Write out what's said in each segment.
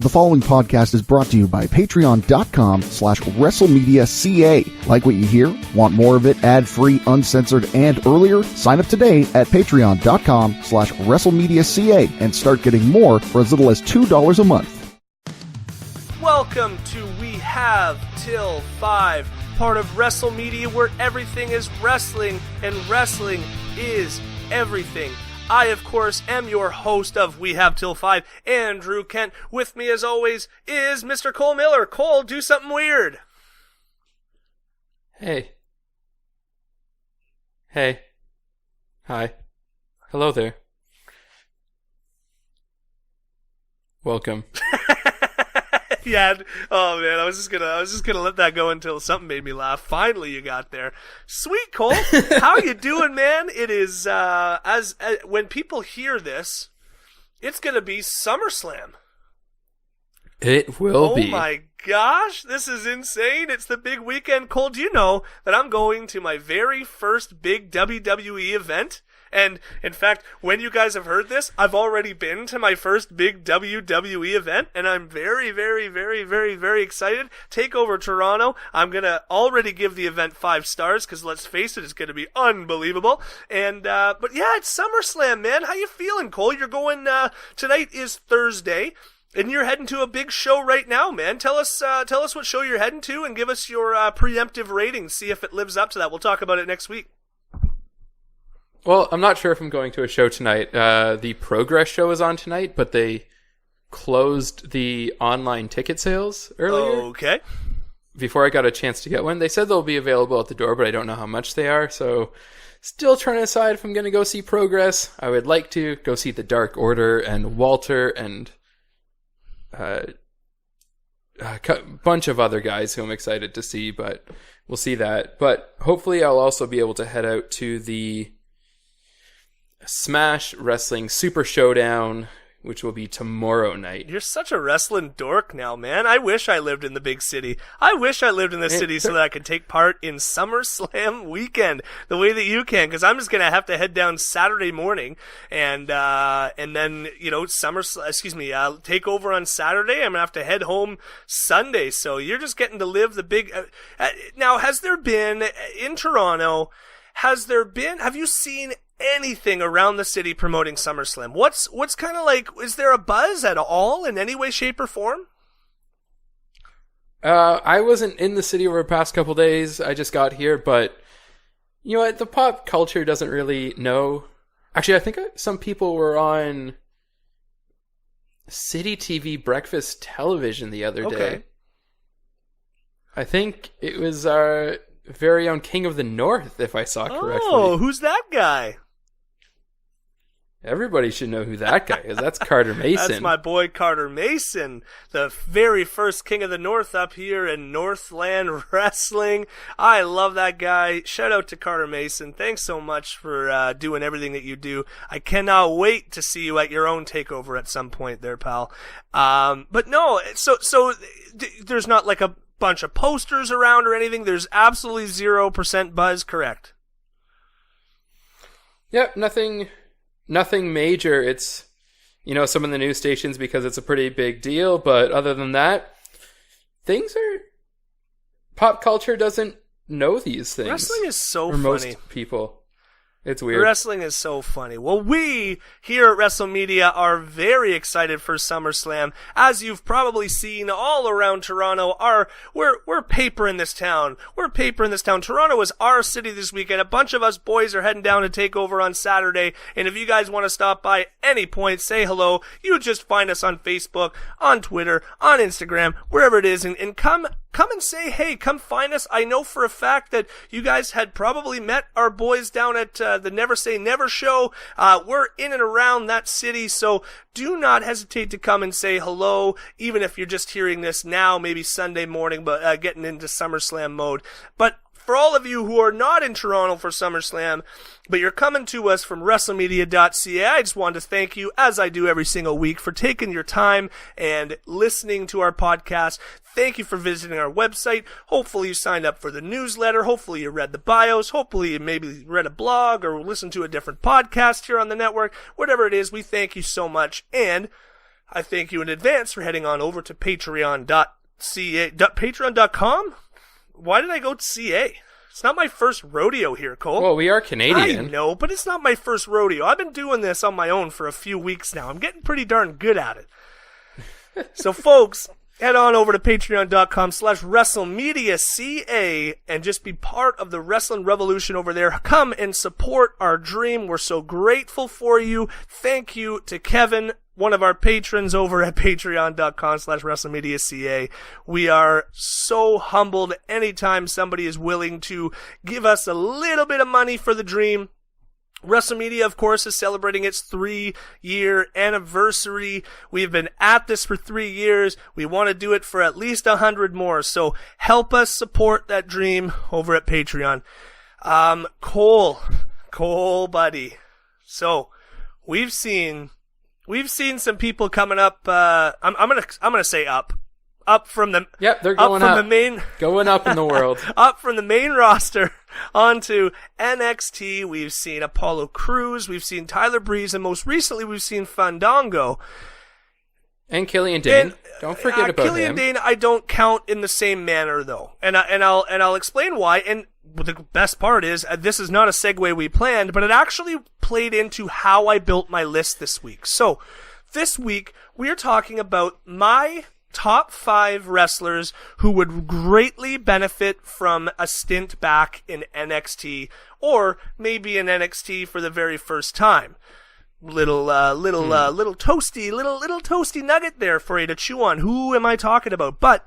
The following podcast is brought to you by patreon.com/WrestleMedia.ca. Like what you hear? Want more of it ad-free, uncensored, and earlier? Sign up today at patreon.com/WrestleMedia.ca and start getting more for as little as $2 a month. Welcome to We Have Till 5, part of WrestleMedia, where everything is wrestling and wrestling is everything. I, of course, am your host of We Have Till 5, Andrew Kent. With me, as always, is Mr. Cole Miller. Cole, do something weird. Hey. Hey. Hi. Hello there. Welcome. Yeah. Oh man, I was just gonna let that go until something made me laugh. Finally, you got there. Sweet, Cole. How you doing, man? It is when people hear this, it's gonna be SummerSlam. It will be. Oh my gosh, this is insane. It's the big weekend. Cole, do you know that I'm going to my very first big WWE event? And, in fact, when you guys have heard this, I've already been to my first big WWE event, and I'm very, very, very, very, very excited. TakeOver Toronto. I'm going to already give the event 5 stars, because let's face it, it's going to be unbelievable. And, but yeah, it's SummerSlam, man. How you feeling, Cole? You're going, tonight is Thursday, and you're heading to a big show right now, man. Tell us what show you're heading to, and give us your, preemptive rating. See if it lives up to that. We'll talk about it next week. Well, I'm not sure if I'm going to a show tonight. The Progress show is on tonight, but they closed the online ticket sales earlier. Okay. Before I got a chance to get one. They said they'll be available at the door, but I don't know how much they are, so still trying to decide if I'm going to go see Progress. I would like to go see the Dark Order and Walter and a bunch of other guys who I'm excited to see, but we'll see that. But hopefully I'll also be able to head out to the Smash Wrestling Super Showdown, which will be tomorrow night. You're such a wrestling dork now, man. I wish I lived in the big city. I wish I lived in the city so that I could take part in SummerSlam weekend the way that you can, because I'm just going to have to head down Saturday morning and then, you know, take over on Saturday. I'm going to have to head home Sunday. So you're just getting to live the big... now, has there been, in Toronto, have you seen anything around the city promoting SummerSlam? What's kind of like, is there a buzz at all in any way, shape, or form? I wasn't in the city over the past couple days. I just got here, but you know what? The pop culture doesn't really know. Actually, I think some people were on City TV breakfast television the other day. I think it was our very own King of the North, if I saw correctly. Oh, who's that guy? Everybody should know who that guy is. That's Carter Mason. That's my boy Carter Mason, the very first King of the North up here in Northland Wrestling. I love that guy. Shout out to Carter Mason. Thanks so much for doing everything that you do. I cannot wait to see you at your own takeover at some point there, pal. But no, so there's not like a bunch of posters around or anything. There's absolutely 0% buzz, correct? Yep, nothing major. It's, you know, some of the news stations because it's a pretty big deal, but other than that, pop culture doesn't know these things. Wrestling is so funny. Most people. It's weird. Wrestling is so funny. Well, we here at WrestleMedia are very excited for SummerSlam. As you've probably seen all around Toronto, we're paper in this town. Toronto is our city this weekend. A bunch of us boys are heading down to take over on Saturday. And if you guys want to stop by any point, say hello. You just find us on Facebook, on Twitter, on Instagram, wherever it is, and come and say, hey, come find us. I know for a fact that you guys had probably met our boys down at the Never Say Never show. We're in and around that city, so do not hesitate to come and say hello, even if you're just hearing this now, maybe Sunday morning, but getting into SummerSlam mode. But for all of you who are not in Toronto for SummerSlam, but you're coming to us from WrestleMedia.ca, I just wanted to thank you, as I do every single week, for taking your time and listening to our podcast. Thank you for visiting our website. Hopefully you signed up for the newsletter. Hopefully you read the bios. Hopefully you maybe read a blog or listened to a different podcast here on the network. Whatever it is, we thank you so much. And I thank you in advance for heading on over to patreon.com. Why did I go to CA? It's not my first rodeo here, Cole. Well, we are Canadian. I know, but it's not my first rodeo. I've been doing this on my own for a few weeks now. I'm getting pretty darn good at it. So, folks, head on over to patreon.com/WrestleMedia.ca and just be part of the wrestling revolution over there. Come and support our dream. We're so grateful for you. Thank you to Kevin, one of our patrons over at patreon.com/WrestleMedia.ca. We are so humbled anytime somebody is willing to give us a little bit of money for the dream. WrestleMedia, of course, is celebrating its 3-year anniversary. We've been at this for 3 years. We want to do it for at least 100 more. So help us support that dream over at Patreon. Cole, buddy. So we've seen some people coming up. I'm gonna say up from the they're going up. Going up in the world. Up from the main roster onto NXT. We've seen Apollo Crews, we've seen Tyler Breeze, and most recently we've seen Fandango and Killian Dane. Don't forget about Killian him. Dane. I don't count in the same manner though, and I'll explain why. And the best part is this is not a segue we planned, but it actually played into how I built my list this week. So this week we are talking about my top 5 wrestlers who would greatly benefit from a stint back in NXT, or maybe in NXT for the very first time. Little toasty nugget there for you to chew on. Who am I talking about? But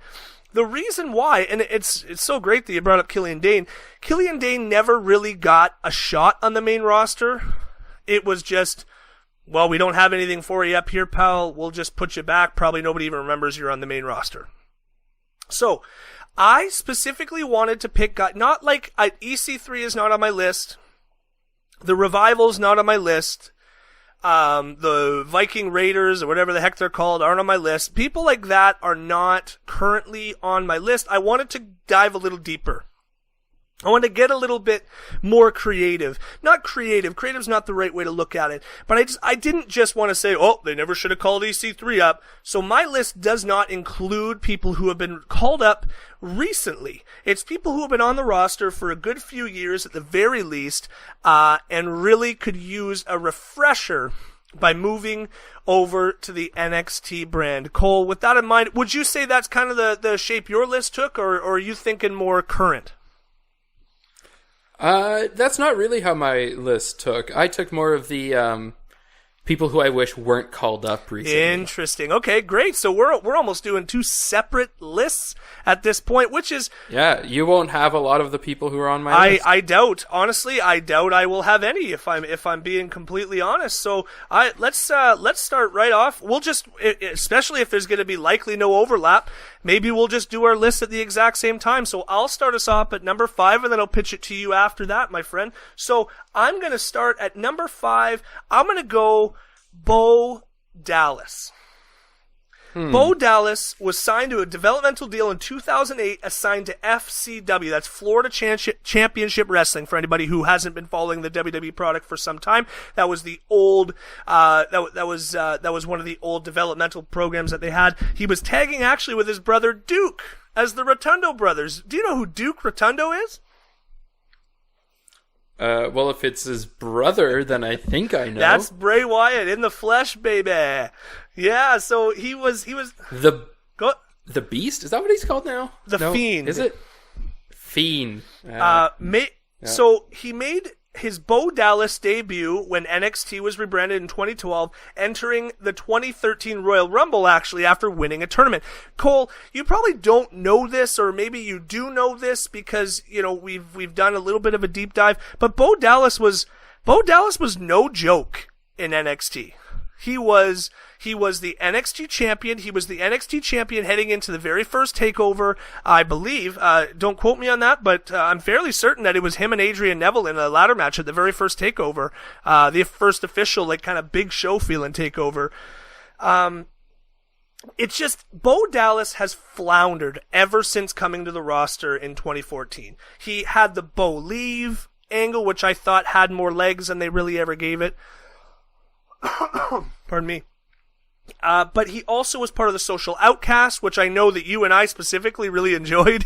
the reason why, and it's so great that you brought up Killian Dane. Killian Dane never really got a shot on the main roster. It was just, well, we don't have anything for you up here, pal. We'll just put you back. Probably nobody even remembers you're on the main roster. So, I specifically wanted to pick guys, not like EC3 is not on my list. The Revival's not on my list. The Viking Raiders, or whatever the heck they're called, aren't on my list. People like that are not currently on my list. I wanted to dive a little deeper. I want to get a little bit more creative. Not creative. Creative's not the right way to look at it. But I didn't just want to say, oh, they never should have called EC3 up. So my list does not include people who have been called up recently. It's people who have been on the roster for a good few years at the very least, and really could use a refresher by moving over to the NXT brand. Cole, with that in mind, would you say that's kind of the shape your list took, or are you thinking more current? That's not really how my list took. I took more of the people who I wish weren't called up recently. Interesting. Okay, great. So we're almost doing 2 separate lists at this point, which is... Yeah, you won't have a lot of the people who are on my list. I doubt. Honestly, I doubt I will have any if I'm being completely honest. So let's start right off. We'll just, especially if there's going to be likely no overlap, maybe we'll just do our list at the exact same time. So I'll start us off at number 5, and then I'll pitch it to you after that, my friend. So I'm going to start at number 5. I'm going to go Bo Dallas. Bo Dallas was signed to a developmental deal in 2008, assigned to FCW. That's Florida Championship Wrestling. For anybody who hasn't been following the WWE product for some time, that was the old that was one of the old developmental programs that they had. He was tagging actually with his brother Duke as the Rotundo brothers. Do you know who Duke Rotundo is? Well, if it's his brother, then I think I know. That's Bray Wyatt in the flesh, baby. Yeah, so he was the Beast. Is that what he's called now? The Fiend. Is it Fiend? So he made his Bo Dallas debut when NXT was rebranded in 2012, entering the 2013 Royal Rumble actually after winning a tournament. Cole, you probably don't know this, or maybe you do know this because, you know, we've done a little bit of a deep dive, but Bo Dallas was no joke in NXT. He was the NXT champion. He was the NXT champion heading into the very first takeover, I believe. Don't quote me on that, but I'm fairly certain that it was him and Adrian Neville in a ladder match at the very first takeover. The first official, like, kind of big show feeling takeover. It's just, Bo Dallas has floundered ever since coming to the roster in 2014. He had the Bo Leave angle, which I thought had more legs than they really ever gave it. Pardon me. But he also was part of the Social Outcast, which I know that you and I specifically really enjoyed.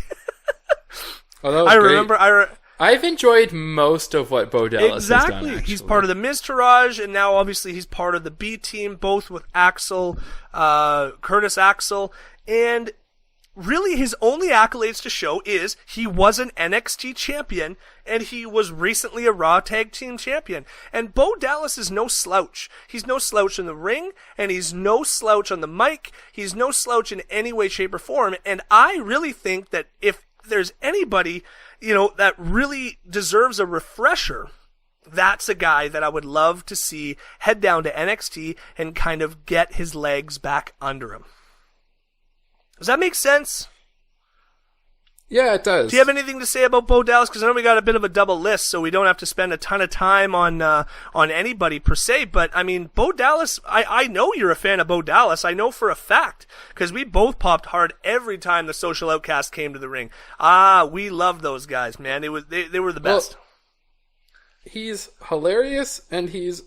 Oh, that was great. Remember, I've enjoyed most of what Bo Dallas has done, actually. He's part of the Miztourage, and now obviously he's part of the B team, both with Axel, Curtis Axel, and really his only accolades to show is he was an NXT champion, and he was recently a Raw Tag Team champion. And Bo Dallas is no slouch. He's no slouch in the ring, and he's no slouch on the mic. He's no slouch in any way, shape, or form. And I really think that if there's anybody, that really deserves a refresher, that's a guy that I would love to see head down to NXT and kind of get his legs back under him. Does that make sense? Yeah, it does. Do you have anything to say about Bo Dallas? Because I know we got a bit of a double list, so we don't have to spend a ton of time on anybody per se. But I mean, Bo Dallas, I know you're a fan of Bo Dallas. I know for a fact because we both popped hard every time the Social Outcast came to the ring. We loved those guys, man. They were the best. Well, he's hilarious, and he's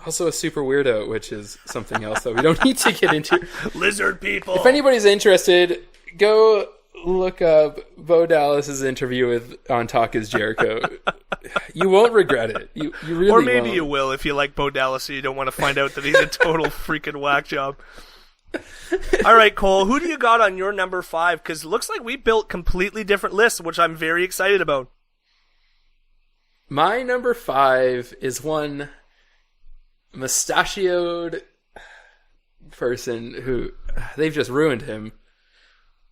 also a super weirdo, which is something else that we don't need to get into. Lizard people. If anybody's interested, go look up Bo Dallas's interview on Talk Is Jericho. You won't regret it. You really won't. Or maybe you will if you like Bo Dallas, so you don't want to find out that he's a total freaking whack job. All right, Cole, who do you got on your number 5? Because it looks like we built completely different lists, which I'm very excited about. My number 5 is one mustachioed person who they've just ruined him.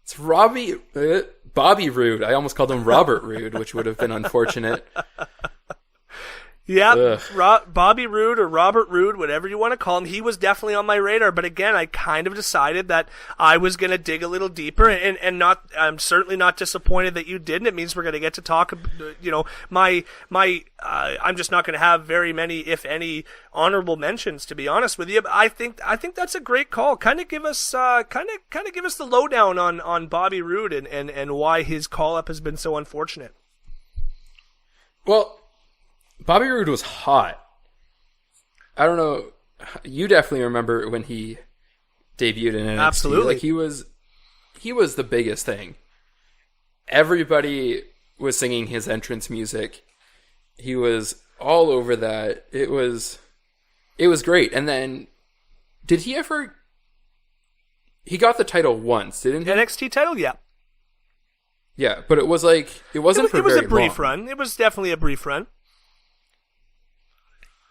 It's Bobby Roode. I almost called him Robert Roode, which would have been unfortunate. Yeah, Bobby Roode or Robert Roode, whatever you want to call him, he was definitely on my radar. But again, I kind of decided that I was going to dig a little deeper, and not. I'm certainly not disappointed that you didn't. It means we're going to get to talk. I'm just not going to have very many, if any, honorable mentions, to be honest with you. But I think that's a great call. Kind of give us the lowdown on Bobby Roode and why his call up has been so unfortunate. Well, Bobby Roode was hot. I don't know. You definitely remember when he debuted in NXT. Absolutely. Like he was the biggest thing. Everybody was singing his entrance music. He was all over that. It was great. And then he got the title once, didn't he? NXT title, yeah. Yeah, but it wasn't for very long. It was a brief run. It was definitely a brief run.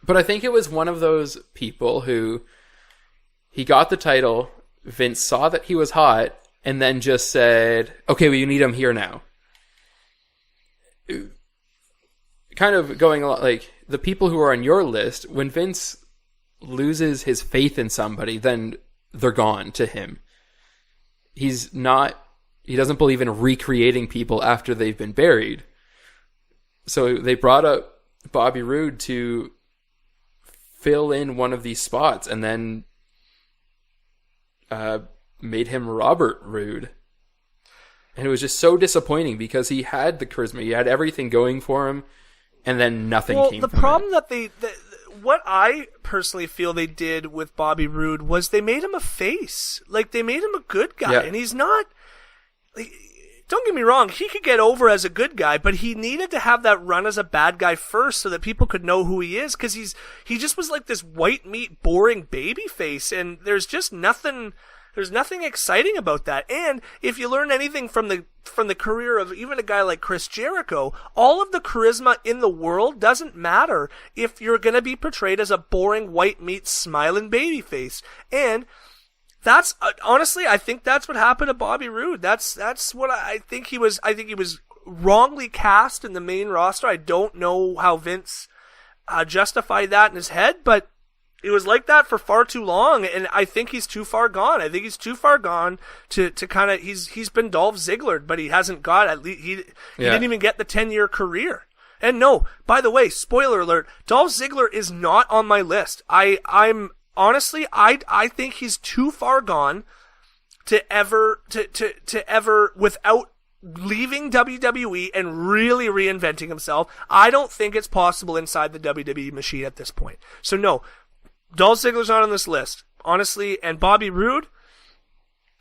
But I think it was one of those people who he got the title, Vince saw that he was hot, and then just said, okay, well, you need him here now. Kind of going along, like, the people who are on your list, when Vince loses his faith in somebody, then they're gone to him. He doesn't believe in recreating people after they've been buried. So they brought up Bobby Roode to fill in one of these spots, and then made him Robert Roode. And it was just so disappointing because he had the charisma, he had everything going for him, and then nothing came from it. Well, the problem that what I personally feel they did with Bobby Roode was they made him a face. Like, they made him a good guy, and he's not... Don't get me wrong, he could get over as a good guy, but he needed to have that run as a bad guy first so that people could know who he is, because he just was like this white meat, boring baby face, and there's nothing exciting about that. And if you learn anything from the career of even a guy like Chris Jericho, all of the charisma in the world doesn't matter if you're going to be portrayed as a boring white meat, smiling baby face. And that's honestly, I think that's what happened to Bobby Roode. That's what I think he was. I think he was wrongly cast in the main roster. I don't know how Vince justified that in his head, but it was like that for far too long, and I think he's too far gone. I think he's too far gone to kind of. He's been Dolph Ziggler, but he hasn't got at least he didn't even get the 10-year career. And no, by the way, spoiler alert: Dolph Ziggler is not on my list. I'm. Honestly, I think he's too far gone to ever without leaving WWE and really reinventing himself. I don't think it's possible inside the WWE machine at this point. So no, Dolph Ziggler's not on this list. honestly. And Bobby Roode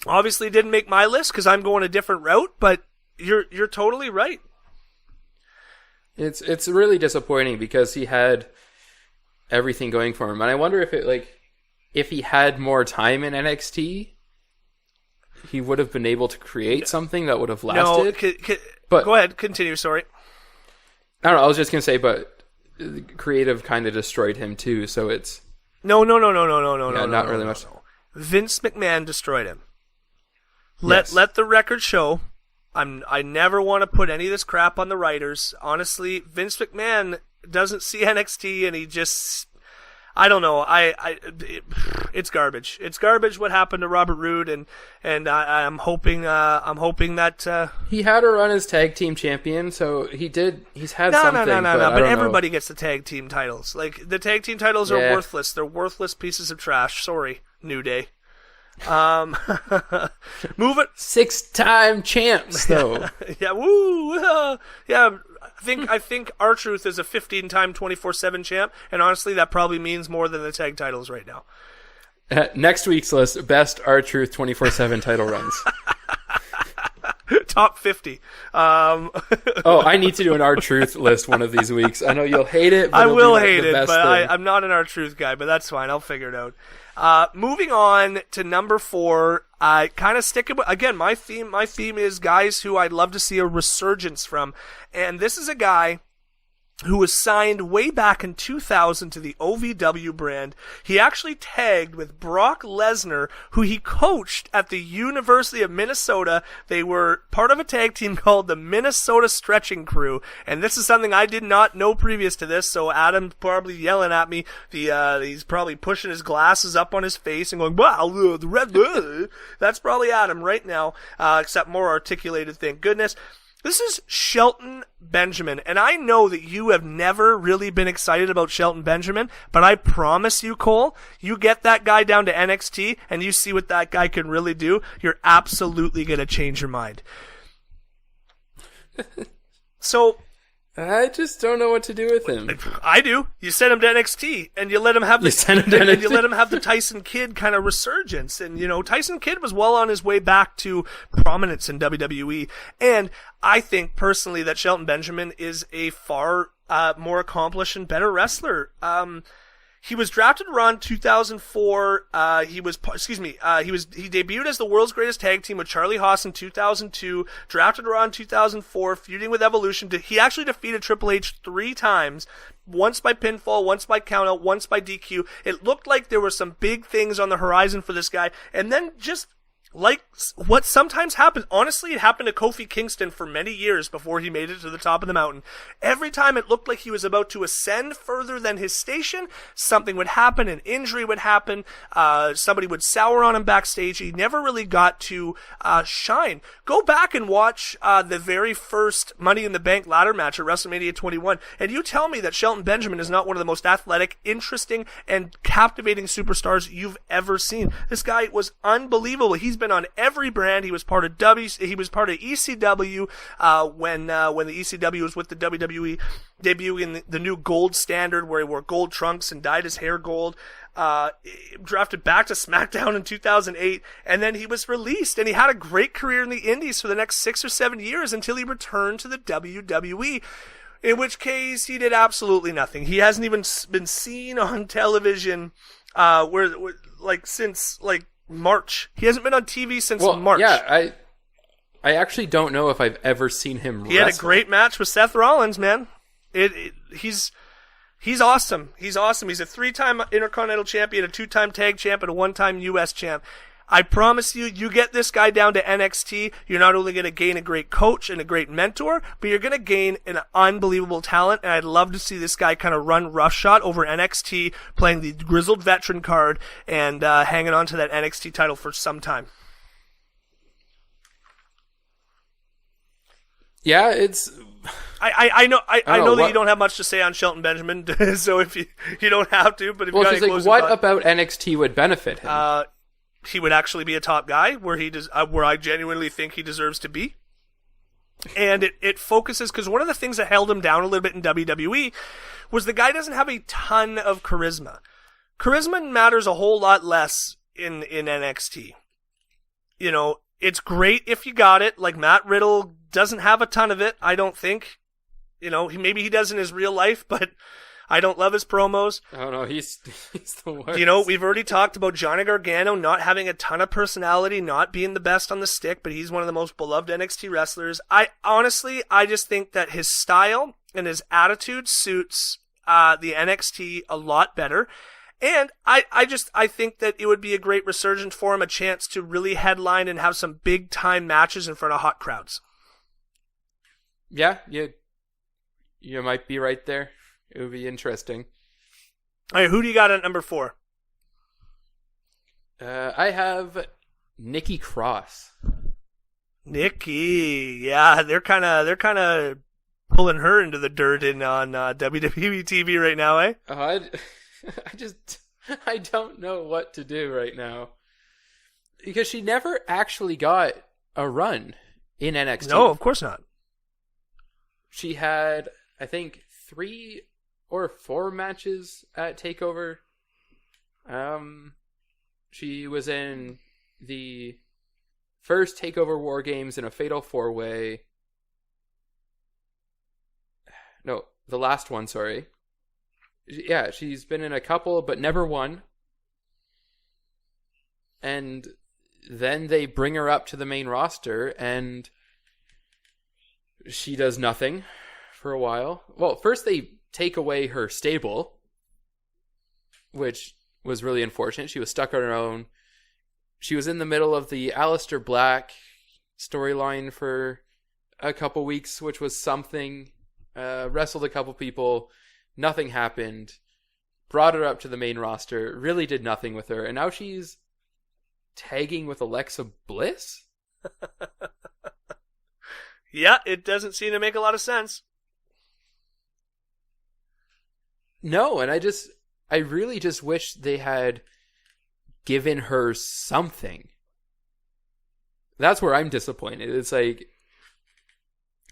obviously didn't make my list because I'm going a different route, but you're totally right. It's really disappointing because he had everything going for him, and I wonder if he had more time in NXT, he would have been able to create something that would have lasted. No, but go ahead, continue. Sorry. I don't know. I was just gonna say, but creative kind of destroyed him too. So it's no. Not really much. Vince McMahon destroyed him. Let the record show. I never want to put any of this crap on the writers. Honestly, Vince McMahon doesn't see NXT, and he just, I don't know. It's garbage. It's garbage what happened to Robert Roode, and I'm hoping that he had a run as tag team champion, so he's had something. No. But everybody know. gets the tag team titles. Like, the tag team titles are worthless. They're worthless pieces of trash. Sorry, New Day. Move it. 6-time champs though. Yeah, woo. Yeah, I think R-Truth is a 15-time 24/7 champ, and honestly that probably means more than the tag titles right now. Next week's list, best R-Truth 24/7 title runs. Top 50. I need to do an R-Truth list one of these weeks. I know you'll hate it, but I will hate it, but thing. I'm not an R-Truth guy, but that's fine. I'll figure it out. Moving on to number 4, I kind of stick with, again, my theme is guys who I'd love to see a resurgence from. And this is a guy who was signed way back in 2000 to the OVW brand. He actually tagged with Brock Lesnar, who he coached at the University of Minnesota. They were part of a tag team called the Minnesota Stretching Crew, and this is something I did not know previous to this, so Adam's probably yelling at me. He's probably pushing his glasses up on his face and going, wow, the red, that's probably Adam right now, except more articulated, thank goodness. This is Shelton Benjamin, and I know that you have never really been excited about Shelton Benjamin, but I promise you, Cole, you get that guy down to NXT, and you see what that guy can really do, you're absolutely going to change your mind. So, I just don't know what to do with him. I do. You send him to NXT, and you let him have the Tyson Kidd kind of resurgence. And, Tyson Kidd was well on his way back to prominence in WWE. And I think, personally, that Shelton Benjamin is a far more accomplished and better wrestler. He was drafted around 2004. He debuted as the world's greatest tag team with Charlie Haas in 2002. Drafted around 2004, feuding with Evolution. He actually defeated Triple H 3 times. Once by pinfall, once by countout, once by DQ. It looked like there were some big things on the horizon for this guy. And then just like what sometimes happens, honestly, it happened to Kofi Kingston for many years before he made it to the top of the mountain. Every time it looked like he was about to ascend further than his station, something would happen, an injury would happen, somebody would sour on him backstage. He never really got to shine. Go back and watch the very first Money in the Bank ladder match at WrestleMedia 21, and you tell me that Shelton Benjamin is not one of the most athletic, interesting, and captivating superstars you've ever seen. This guy was unbelievable. He's been on every brand. He was part of ECW when the ECW was with the WWE, debuting the new gold standard where he wore gold trunks and dyed his hair gold. Drafted back to SmackDown in 2008, and then he was released, and he had a great career in the Indies for the next 6 or 7 years until he returned to the WWE. In which case, he did absolutely nothing. He hasn't even been seen on television since March. He hasn't been on TV since March. Yeah, I actually don't know if I've ever seen him wrestle. He had a great match with Seth Rollins, man. He's awesome. He's awesome. He's a 3-time Intercontinental Champion, a 2-time Tag Champ, and a 1-time U.S. Champ. I promise you, you get this guy down to NXT, you're not only going to gain a great coach and a great mentor, but you're going to gain an unbelievable talent, and I'd love to see this guy kind of run roughshod over NXT, playing the grizzled veteran card, and hanging on to that NXT title for some time. Yeah, it's... I know that you don't have much to say on Shelton Benjamin, so if you don't have to, but if you got any closing what thought, about NXT would benefit him? He would actually be a top guy where where I genuinely think he deserves to be. And it focuses, because one of the things that held him down a little bit in WWE was the guy doesn't have a ton of charisma. charisma matters a whole lot less in NXT. You know, it's great if you got it. Like, Matt Riddle doesn't have a ton of it, I don't think. You know, maybe he does in his real life, but I don't love his promos. Oh no, he's the worst. You know, we've already talked about Johnny Gargano not having a ton of personality, not being the best on the stick, but he's one of the most beloved NXT wrestlers. I just think that his style and his attitude suits the NXT a lot better. And I think that it would be a great resurgence for him, a chance to really headline and have some big time matches in front of hot crowds. Yeah, you might be right there. It would be interesting. All right, who do you got at number 4? I have Nikki Cross. Nikki, yeah, they're kind of pulling her into the dirt on WWE TV right now, eh? I don't know what to do right now, because she never actually got a run in NXT. No, of course not. She had, I think, 3 or 4 matches at TakeOver. She was in the first TakeOver War Games in a Fatal 4-Way. No, the last one, sorry. Yeah, she's been in a couple, but never won. And then they bring her up to the main roster, and she does nothing for a while. Well, first they take away her stable, which was really unfortunate. She was stuck on her own. She was in the middle of the Aleister Black storyline for a couple weeks, which was something. Wrestled a couple people. Nothing happened. Brought her up to the main roster. Really did nothing with her. And now she's tagging with Alexa Bliss? Yeah, it doesn't seem to make a lot of sense. No, and I really just wish they had given her something. That's where I'm disappointed. It's like,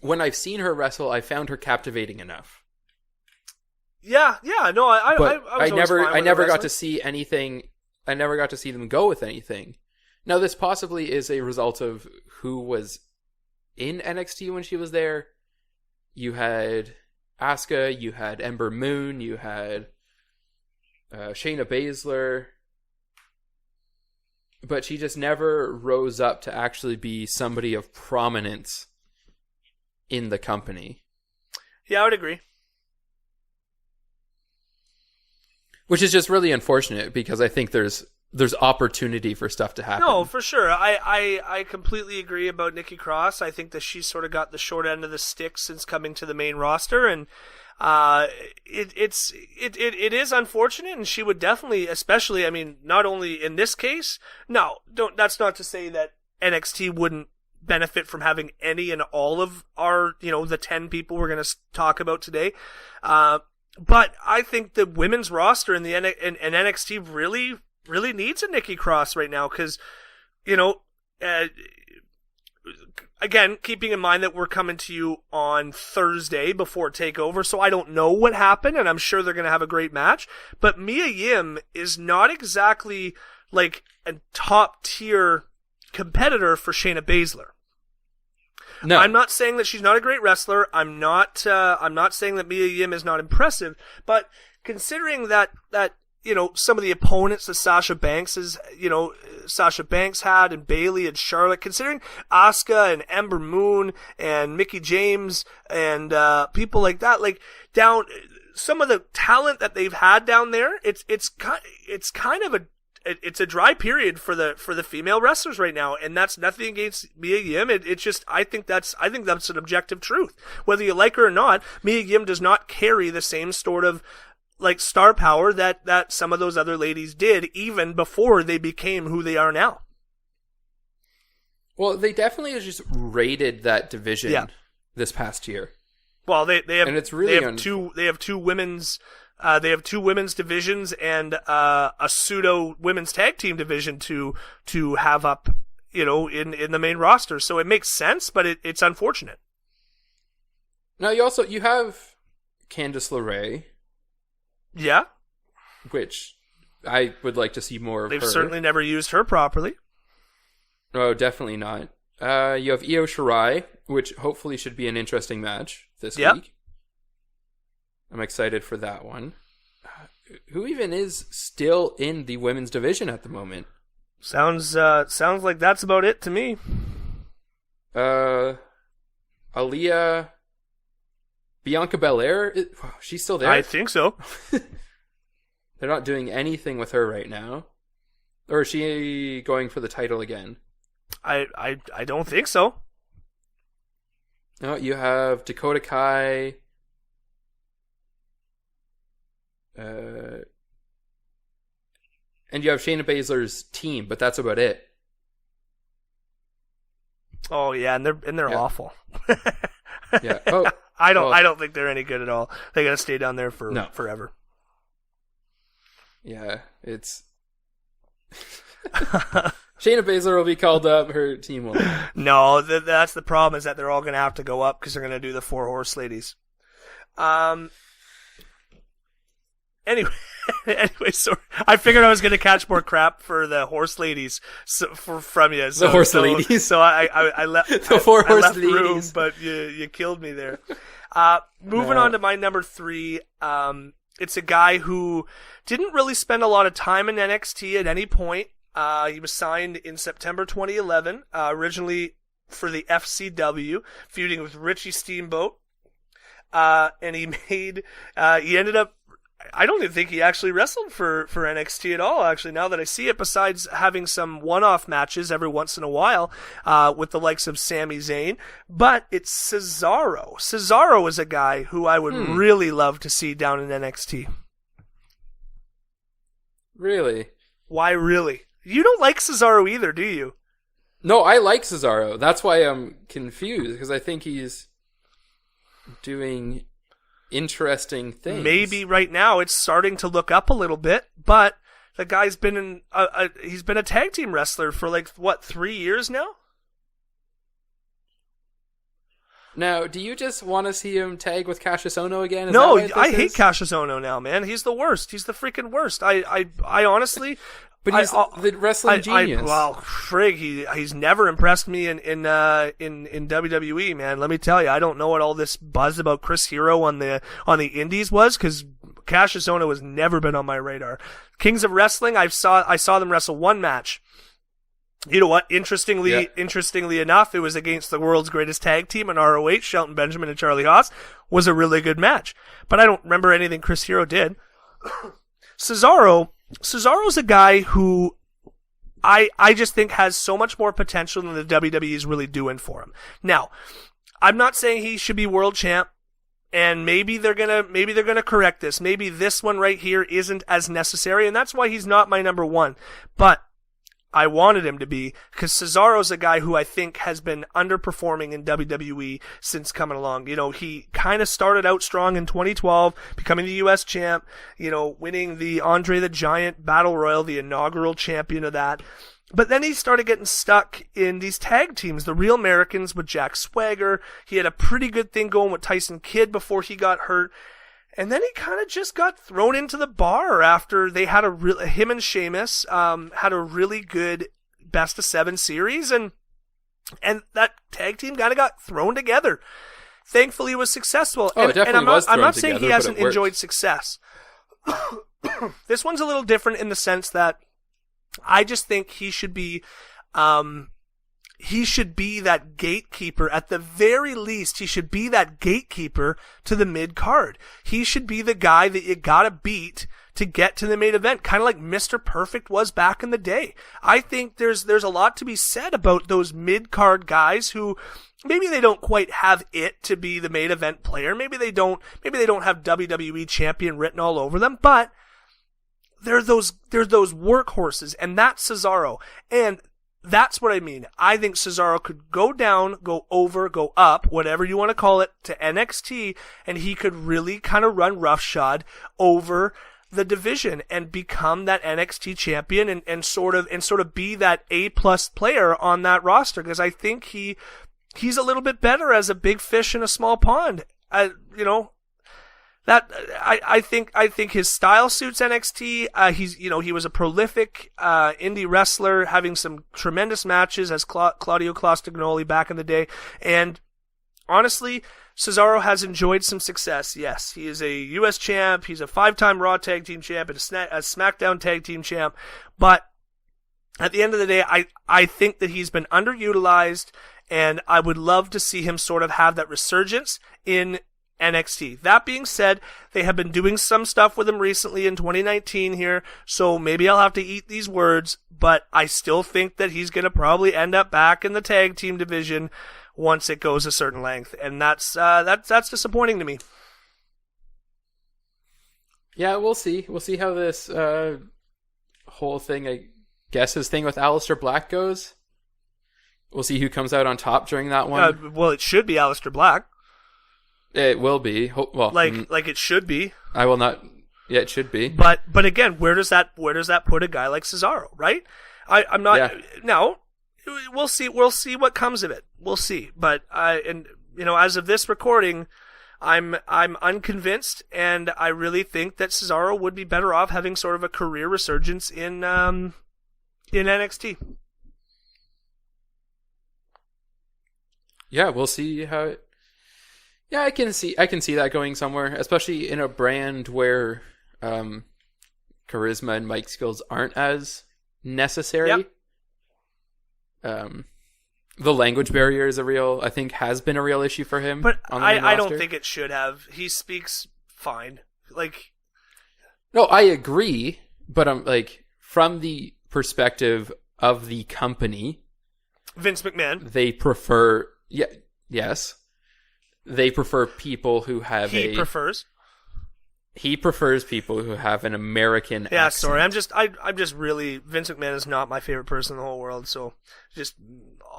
when I've seen her wrestle, I found her captivating enough. Yeah, no, I never got to see anything. I never got to see them go with anything. Now, this possibly is a result of who was in NXT when she was there. You had Asuka, you had Ember Moon, you had Shayna Baszler, but she just never rose up to actually be somebody of prominence in the company. Yeah, I would agree. Which is just really unfortunate, because I think there's opportunity for stuff to happen. No, for sure. I completely agree about Nikki Cross. I think that she's sort of got the short end of the stick since coming to the main roster, and it is unfortunate, and she would definitely, especially, I mean, not only in this case. No, that's not to say that NXT wouldn't benefit from having any and all of our, the 10 people we're going to talk about today. But I think the women's roster in NXT really needs a Nikki Cross right now, because, again, keeping in mind that we're coming to you on Thursday before TakeOver, so I don't know what happened, and I'm sure they're going to have a great match. But Mia Yim is not exactly like a top tier competitor for Shayna Baszler. No. I'm not saying that she's not a great wrestler. I'm not saying that Mia Yim is not impressive, but considering that some of the opponents that Sasha Banks had, and Bayley and Charlotte, considering Asuka and Ember Moon and Mickie James and people like that, like down some of the talent that they've had down there, it's kind of a dry period for the female wrestlers right now, and that's nothing against Mia Yim. It's just I think that's an objective truth. Whether you like her or not, Mia Yim does not carry the same sort of like star power that some of those other ladies did, even before they became who they are now. Well, they definitely just raided that division this past year. Well, they have, and it's really they have two women's divisions and a pseudo women's tag team division to have up, in the main roster. So it makes sense, but it's unfortunate. Now you have Candice LeRae. Yeah. Which I would like to see more of her. They've certainly never used her properly. Oh, definitely not. You have Io Shirai, which hopefully should be an interesting match this week. I'm excited for that one. Who even is still in the women's division at the moment? Sounds like that's about it to me. Aaliyah, Bianca Belair, she's still there? I think so. They're not doing anything with her right now. Or is she going for the title again? I don't think so. No, you have Dakota Kai. And you have Shayna Baszler's team, but that's about it. Oh yeah, and they're awful. Yeah. Oh, I don't think they're any good at all. They gotta stay down there for forever. Yeah, it's Shayna Baszler will be called up. Her team will. No, that's the problem. Is that they're all gonna have to go up because they're gonna do the 4 horse ladies. Anyway, so I figured I was going to catch more crap for the horse ladies from you. So, the horse ladies. So I left the 4 horse ladies. Room, but you killed me there. Moving on to my number 3. It's a guy who didn't really spend a lot of time in NXT at any point. He was signed in September 2011, originally for the FCW, feuding with Richie Steamboat. And he ended up, I don't even think he actually wrestled for NXT at all, actually, now that I see it, besides having some one-off matches every once in a while with the likes of Sami Zayn. But it's Cesaro. Cesaro is a guy who I would really love to see down in NXT. Really? Why really? You don't like Cesaro either, do you? No, I like Cesaro. That's why I'm confused, because I think he's doing interesting things. Maybe right now it's starting to look up a little bit, but the guy's been he's been a tag team wrestler for 3 years now? Now, do you just want to see him tag with Cassius Ohno again? No, I hate Cassius Ohno now, man. He's the worst. He's the freaking worst. I honestly... But he's the wrestling genius. Well, frig, he's never impressed me in WWE, man. Let me tell you, I don't know what all this buzz about Chris Hero on the Indies was, because Cassius Ohno has never been on my radar. Kings of Wrestling, I saw them wrestle one match. You know what? Interestingly enough, it was against the world's greatest tag team in ROH, Shelton Benjamin and Charlie Haas. Was a really good match, but I don't remember anything Chris Hero did. Cesaro's a guy who I just think has so much more potential than the WWE is really doing for him. Now, I'm not saying he should be world champ, and maybe they're gonna correct this. Maybe this one right here isn't as necessary, and that's why he's not my number 1. But I wanted him to be, because Cesaro's a guy who I think has been underperforming in WWE since coming along. You know, he kind of started out strong in 2012, becoming the U.S. champ, you know, winning the Andre the Giant Battle Royal, the inaugural champion of that. But then he started getting stuck in these tag teams, the Real Americans with Jack Swagger. He had a pretty good thing going with Tyson Kidd before he got hurt. And then he kind of just got thrown into the bar after they had him and Sheamus had a really good best of 7 series, and that tag team kind of got thrown together. Thankfully, it was successful. Oh, and, it definitely and was I'm thrown not saying together, he hasn't but it worked. enjoyed success. This one's a little different in the sense that I just think he should be that gatekeeper. At the very least, he should be that gatekeeper to the mid-card. He should be the guy that you gotta beat to get to the main event, kind of like Mr. Perfect was back in the day. I think there's a lot to be said about those mid-card guys who maybe they don't quite have it to be the main event player. Maybe they don't have WWE champion written all over them, but they're those workhorses, and that's Cesaro. And that's what I mean. I think Cesaro could go down, go over, go up, whatever you want to call it, to NXT, and he could really kind of run roughshod over the division and become that NXT champion and sort of be that A+ player on that roster, because I think he's a little bit better as a big fish in a small pond. You know, that I think his style suits NXT. He was a prolific indie wrestler, having some tremendous matches as Claudio Castagnoli back in the day. And honestly, Cesaro has enjoyed some success. Yes, he is a U.S. champ. He's a 5-time Raw Tag Team champ and a SmackDown Tag Team champ. But at the end of the day, I think that he's been underutilized, and I would love to see him sort of have that resurgence in NXT. That being said, they have been doing some stuff with him recently in 2019 here, so maybe I'll have to eat these words, but I still think that he's going to probably end up back in the tag team division once it goes a certain length, and that's disappointing to me. Yeah, we'll see. We'll see how this whole thing, I guess his thing with Aleister Black goes. We'll see who comes out on top during that one. Well, it should be Aleister Black. It will be. Well, like it should be. I will not. Yeah, it should be. But again, where does that put a guy like Cesaro? Right? I'm not. Yeah. No, we'll see. We'll see what comes of it. We'll see. But as of this recording, I'm unconvinced, and I really think that Cesaro would be better off having sort of a career resurgence in NXT. Yeah, we'll see how it. Yeah, I can see that going somewhere, especially in a brand where charisma and mic skills aren't as necessary. Yep. The language barrier is has been a real issue for him. But on the I don't think it should have. He speaks fine. No, I agree, but I'm from the perspective of the company, Vince McMahon, they prefer. Yes. They prefer people who have He prefers people who have an American accent. Yeah, sorry. I'm just really Vince McMahon is not my favorite person in the whole world, so just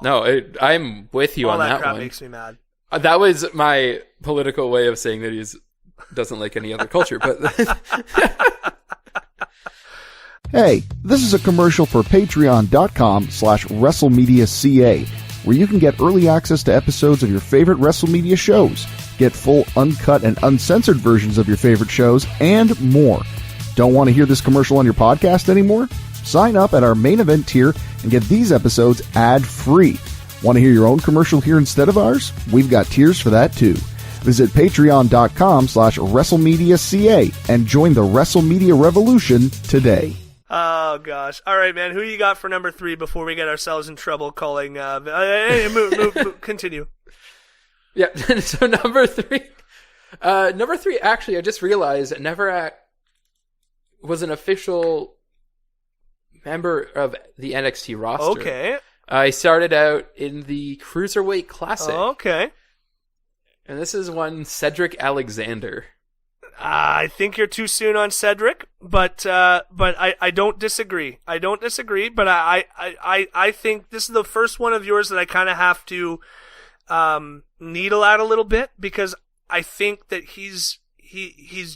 I'm with you on that one. All that crap makes me mad. That was my political way of saying that he doesn't like any other culture, but Hey, this is a commercial for patreon.com/WrestleMedia.ca, where you can get early access to episodes of your favorite WrestleMedia shows, get full uncut and uncensored versions of your favorite shows, and more. Don't want to hear this commercial on your podcast anymore? Sign up at our main event tier and get these episodes ad-free. Want to hear your own commercial here instead of ours? We've got tiers for that too. Visit patreon.com/WrestleMedia.ca and join the WrestleMedia revolution today. Oh, gosh. All right, man. Who you got for number 3 before we get ourselves in trouble calling... continue. Yeah, so number 3. Number 3, actually, I just realized, never was an official member of the NXT roster. Okay. I started out in the Cruiserweight Classic. Okay. And this is one Cedric Alexander. I think you're too soon on Cedric, but I don't disagree. But I think this is the first one of yours that I kind of have to needle at a little bit, because I think that he's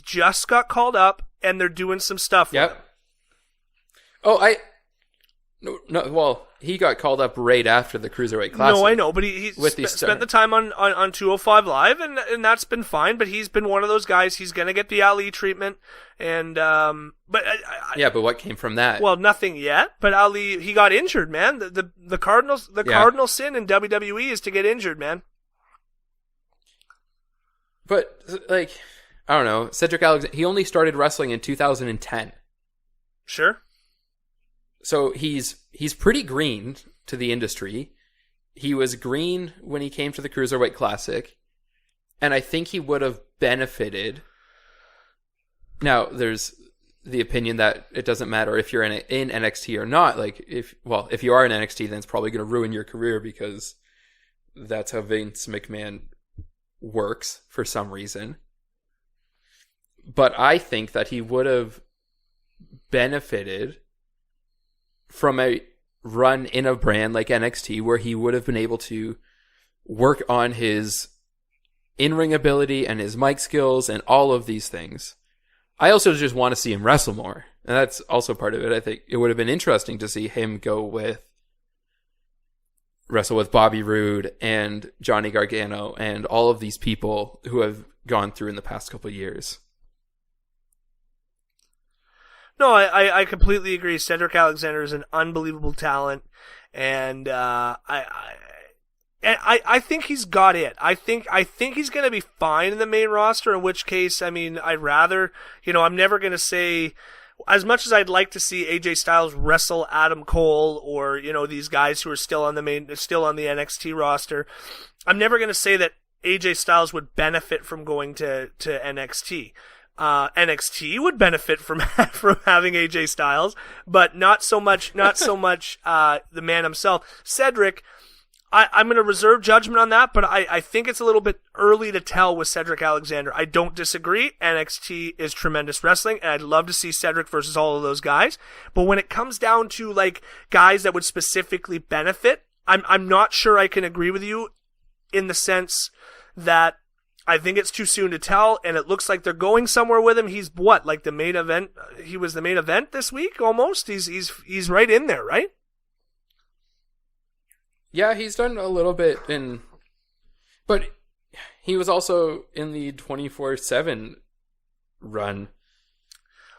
just got called up and they're doing some stuff with him. Oh, no. Well, he got called up right after the Cruiserweight Classic. No, I know, but he spent the time on 205 Live, and that's been fine. But he's been one of those guys. He's gonna get the Ali treatment, and but what came from that? Well, nothing yet. But Ali, he got injured, man. The cardinal sin in WWE is to get injured, man. But I don't know, Cedric Alexander. He only started wrestling in 2010. Sure. So he's pretty green to the industry. He was green when he came to the Cruiserweight Classic, and I think he would have benefited. Now, there's the opinion that it doesn't matter if you're in NXT or not. If you are in NXT, then it's probably going to ruin your career, because that's how Vince McMahon works for some reason. But I think that he would have benefited from a run in a brand like NXT, where he would have been able to work on his in-ring ability and his mic skills and all of these things. I also just want to see him wrestle more, and that's also part of it. I think it would have been interesting to see him wrestle with Bobby Roode and Johnny Gargano and all of these people who have gone through in the past couple of years. No, I completely agree. Cedric Alexander is an unbelievable talent, and I think he's got it. I think he's going to be fine in the main roster, in which case, I mean, I'd rather, I'm never going to say, as much as I'd like to see AJ Styles wrestle Adam Cole or, these guys who are still on the NXT roster, I'm never going to say that AJ Styles would benefit from going to NXT. NXT would benefit from having AJ Styles, but not so much the man himself. Cedric, I'm going to reserve judgment on that, but I think it's a little bit early to tell with Cedric Alexander. I don't disagree. NXT is tremendous wrestling, and I'd love to see Cedric versus all of those guys. But when it comes down to like guys that would specifically benefit, I'm not sure I can agree with you in the sense that I think it's too soon to tell, and it looks like they're going somewhere with him. He's what, like the main event? He was the main event this week almost. He's right in there, right? Yeah, he's done a little bit but he was also in the 24/7 run.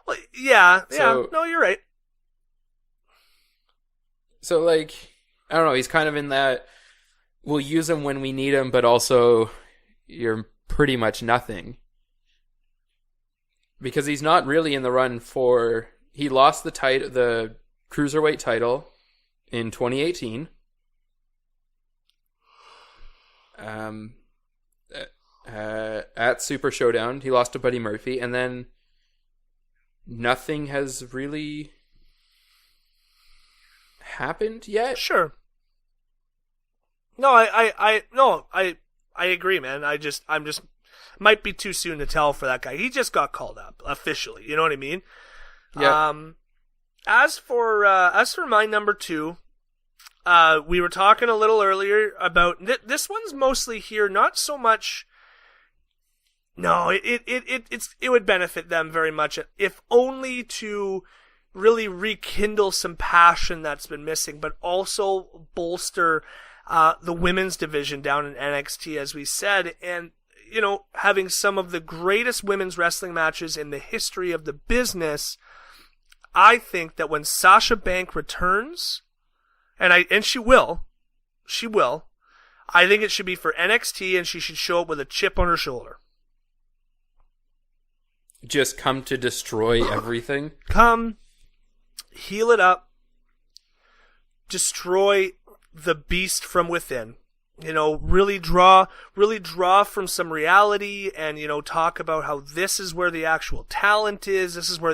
Well, yeah, no, you're right. So, like, I don't know, he's kind of in that, we'll use him when we need him, but also you're pretty much nothing. Because he's not really in the run for, he lost the Cruiserweight title in 2018. At Super Showdown, he lost to Buddy Murphy, and then nothing has really happened yet. Sure. No, I agree, man. I'm just might be too soon to tell for that guy. He just got called up officially. You know what I mean? Yeah. As for my number 2. We were talking a little earlier about this one's mostly here, not so much. No, it would benefit them very much, if only to really rekindle some passion that's been missing, but also bolster the women's division down in NXT, as we said, and having some of the greatest women's wrestling matches in the history of the business. I think that when Sasha Banks returns, and she will. I think it should be for NXT, and she should show up with a chip on her shoulder. Just come to destroy everything. Come, heal it up, destroy the beast from within. Really draw from some reality, and talk about how this is where the actual talent is. This is where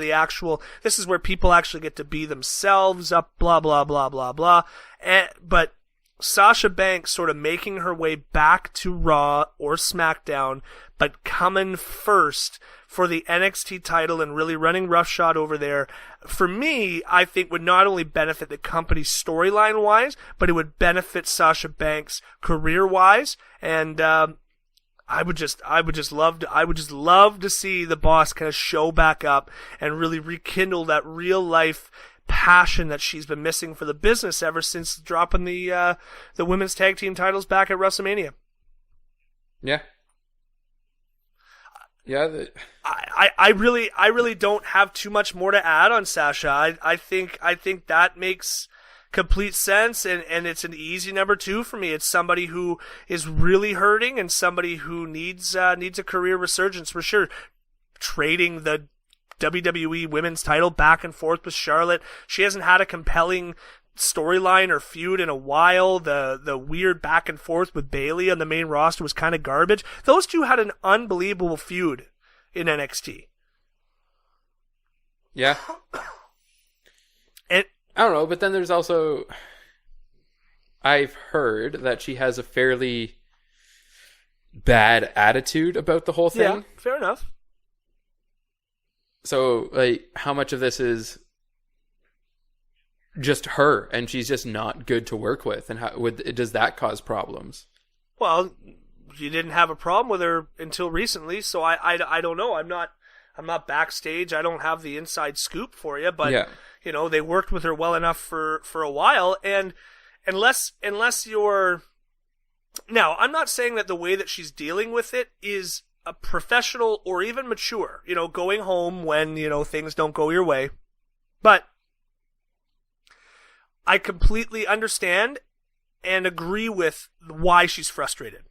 people actually get to be themselves. Up, blah blah blah blah blah. But Sasha Banks sort of making her way back to Raw or SmackDown, but coming first for the NXT title and really running roughshod over there, for me, I think would not only benefit the company storyline wise, but it would benefit Sasha Banks career wise. And I would just love to see the boss kind of show back up and really rekindle that real life passion that she's been missing for the business ever since dropping the women's tag team titles back at WrestleMania. Yeah. Yeah. I really don't have too much more to add on Sasha. I think that makes complete sense, and it's an easy number 2 for me. It's somebody who is really hurting and somebody who needs a career resurgence for sure. Trading the WWE women's title back and forth with Charlotte. She hasn't had a compelling storyline or feud in a while. The weird back and forth with Bayley on the main roster was kind of garbage. Those two had an unbelievable feud in NXT. Yeah. And I don't know, but then there's also, I've heard that she has a fairly bad attitude about the whole thing. Yeah, fair enough. So, like, how much of this is just her, and she's just not good to work with, and does that cause problems? Well, you didn't have a problem with her until recently, so I don't know. I'm not backstage. I don't have the inside scoop for you, but yeah. They worked with her well enough for a while, and unless you're now, I'm not saying that the way that she's dealing with it is a professional or even mature, going home when, things don't go your way. But I completely understand and agree with why she's frustrated.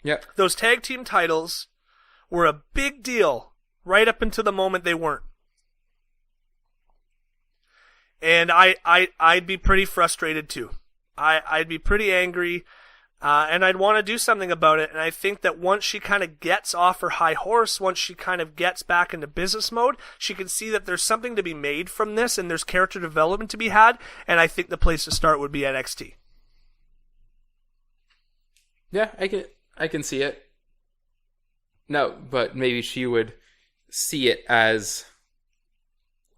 Yep. Those tag team titles were a big deal right up until the moment they weren't. And I'd be pretty frustrated too. I'd be pretty angry, and I'd want to do something about it. And I think that once she kind of gets off her high horse, once she kind of gets back into business mode, she can see that there's something to be made from this, and there's character development to be had. And I think the place to start would be NXT. Yeah, I can see it. No, but maybe she would see it as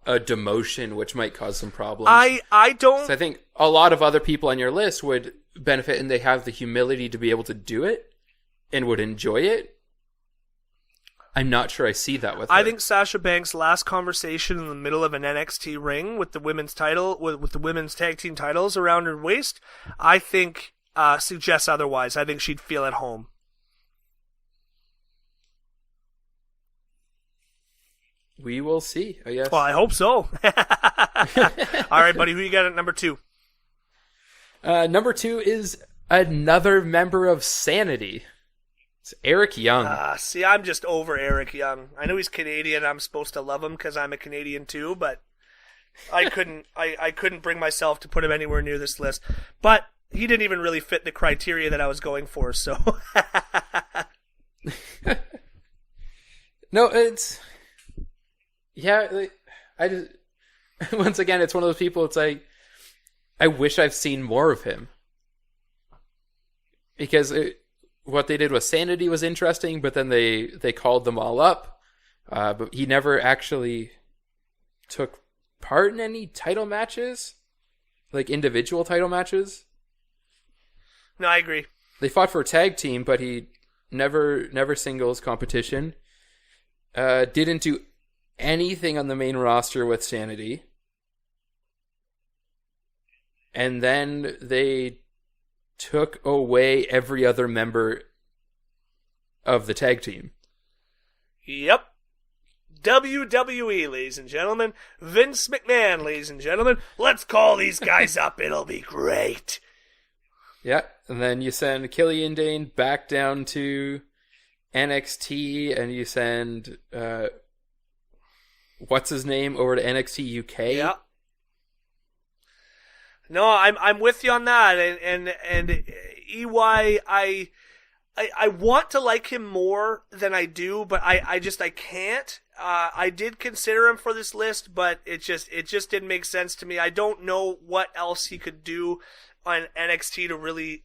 a demotion, which might cause some problems. I don't... So I think a lot of other people on your list would benefit, and they have the humility to be able to do it and would enjoy it. I'm not sure I see that with her. I think Sasha Banks' last conversation in the middle of an NXT ring with the women's title, with the women's tag team titles around her waist, I think suggests otherwise. I think she'd feel at home. We will see, I guess. Well, I hope so. All right, buddy, who you got at number 2? Number 2 is another member of Sanity. It's Eric Young. See, I'm just over Eric Young. I know he's Canadian. I'm supposed to love him because I'm a Canadian too, but I couldn't bring myself to put him anywhere near this list. But he didn't even really fit the criteria that I was going for, so... No, it's... Yeah, I just... Once again, it's one of those people, it's like, I wish I've seen more of him. Because what they did with Sanity was interesting, but then they called them all up. But he never actually took part in any title matches. Like, individual title matches. No, I agree. They fought for a tag team, but he never singles competition. Didn't do anything on the main roster with Sanity. And then they took away every other member of the tag team. Yep. WWE, ladies and gentlemen. Vince McMahon, ladies and gentlemen. Let's call these guys up. It'll be great. Yeah, and then you send Killian Dane back down to NXT, and you send... what's his name over to NXT UK? Yeah. No, I'm with you on that, and EY, I want to like him more than I do, but I can't. I did consider him for this list, but it just didn't make sense to me. I don't know what else he could do on NXT to really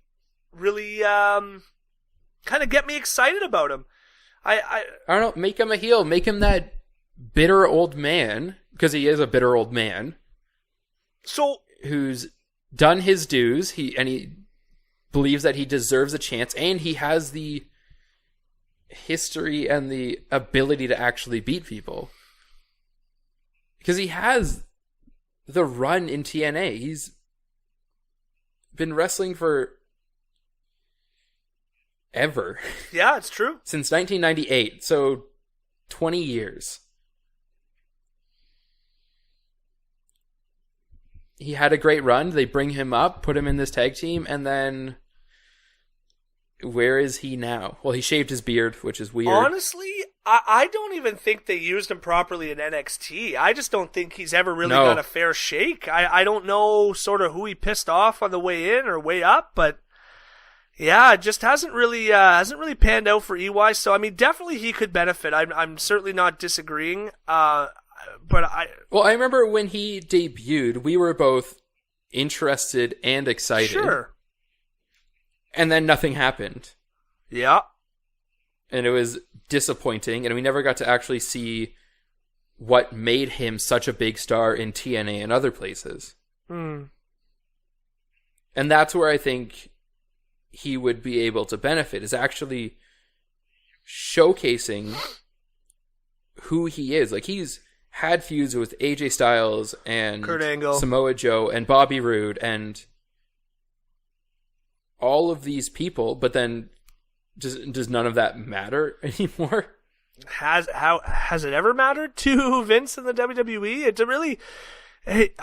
kind of get me excited about him. I don't know. Make him a heel. Make him that bitter old man, because he is a bitter old man. So who's done his dues. He believes that he deserves a chance, and he has the history and the ability to actually beat people. Because he has the run in TNA. He's been wrestling for ever. Yeah, it's true. Since 1998, so 20 years. He had a great run. They bring him up, put him in this tag team, and then where is he now? Well, he shaved his beard, which is weird. Honestly, I don't even think they used him properly in NXT. I just don't think he's ever really got a fair shake. I don't know sort of who he pissed off on the way in or way up, but yeah, it just hasn't really panned out for EY. So I mean, definitely he could benefit. I'm certainly not disagreeing. But I remember when he debuted, we were both interested and excited. Sure. And then nothing happened. Yeah. And it was disappointing, and we never got to actually see what made him such a big star in TNA and other places. And that's where I think he would be able to benefit, is actually showcasing who he is. Like, he's had feuds with AJ Styles and Kurt Angle, Samoa Joe and Bobby Roode and all of these people, but then does none of that matter anymore? has it ever mattered to Vince in the WWE? It really, but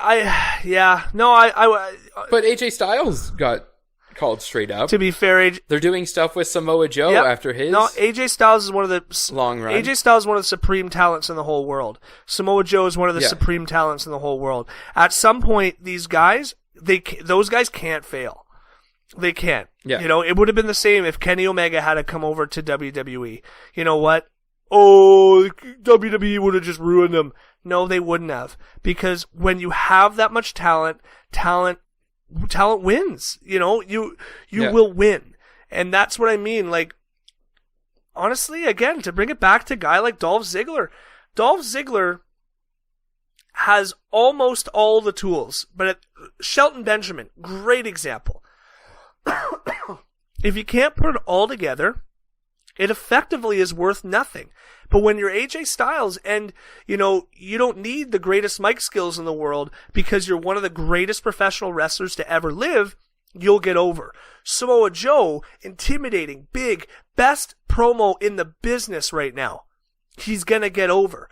AJ Styles got called straight up. To be fair, they're doing stuff with Samoa Joe after his AJ Styles is one of the long run. AJ Styles is one of the supreme talents in the whole world. Samoa Joe is one of the supreme talents in the whole world. At some point, those guys can't fail. They can't. Yeah. It would have been the same if Kenny Omega had to come over to WWE. You know what? Oh, WWE would have just ruined them. No, they wouldn't have. Because when you have that much talent wins. You will win. And that's what I mean. Like, honestly, again, to bring it back to a guy like Dolph Ziggler has almost all the tools. But Shelton Benjamin, great example. If you can't put it all together, it effectively is worth nothing. But when you're AJ Styles and, you don't need the greatest mic skills in the world because you're one of the greatest professional wrestlers to ever live, you'll get over. Samoa Joe, intimidating, big, best promo in the business right now. He's gonna get over.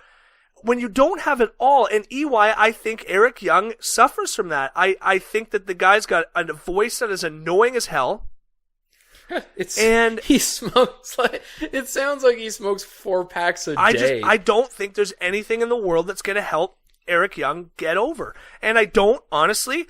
When you don't have it all, and EY, I think Eric Young suffers from that. I think that the guy's got a voice that is annoying as hell. He smokes it sounds like he smokes 4 packs a day. I don't think there's anything in the world that's going to help Eric Young get over. And I don't, honestly,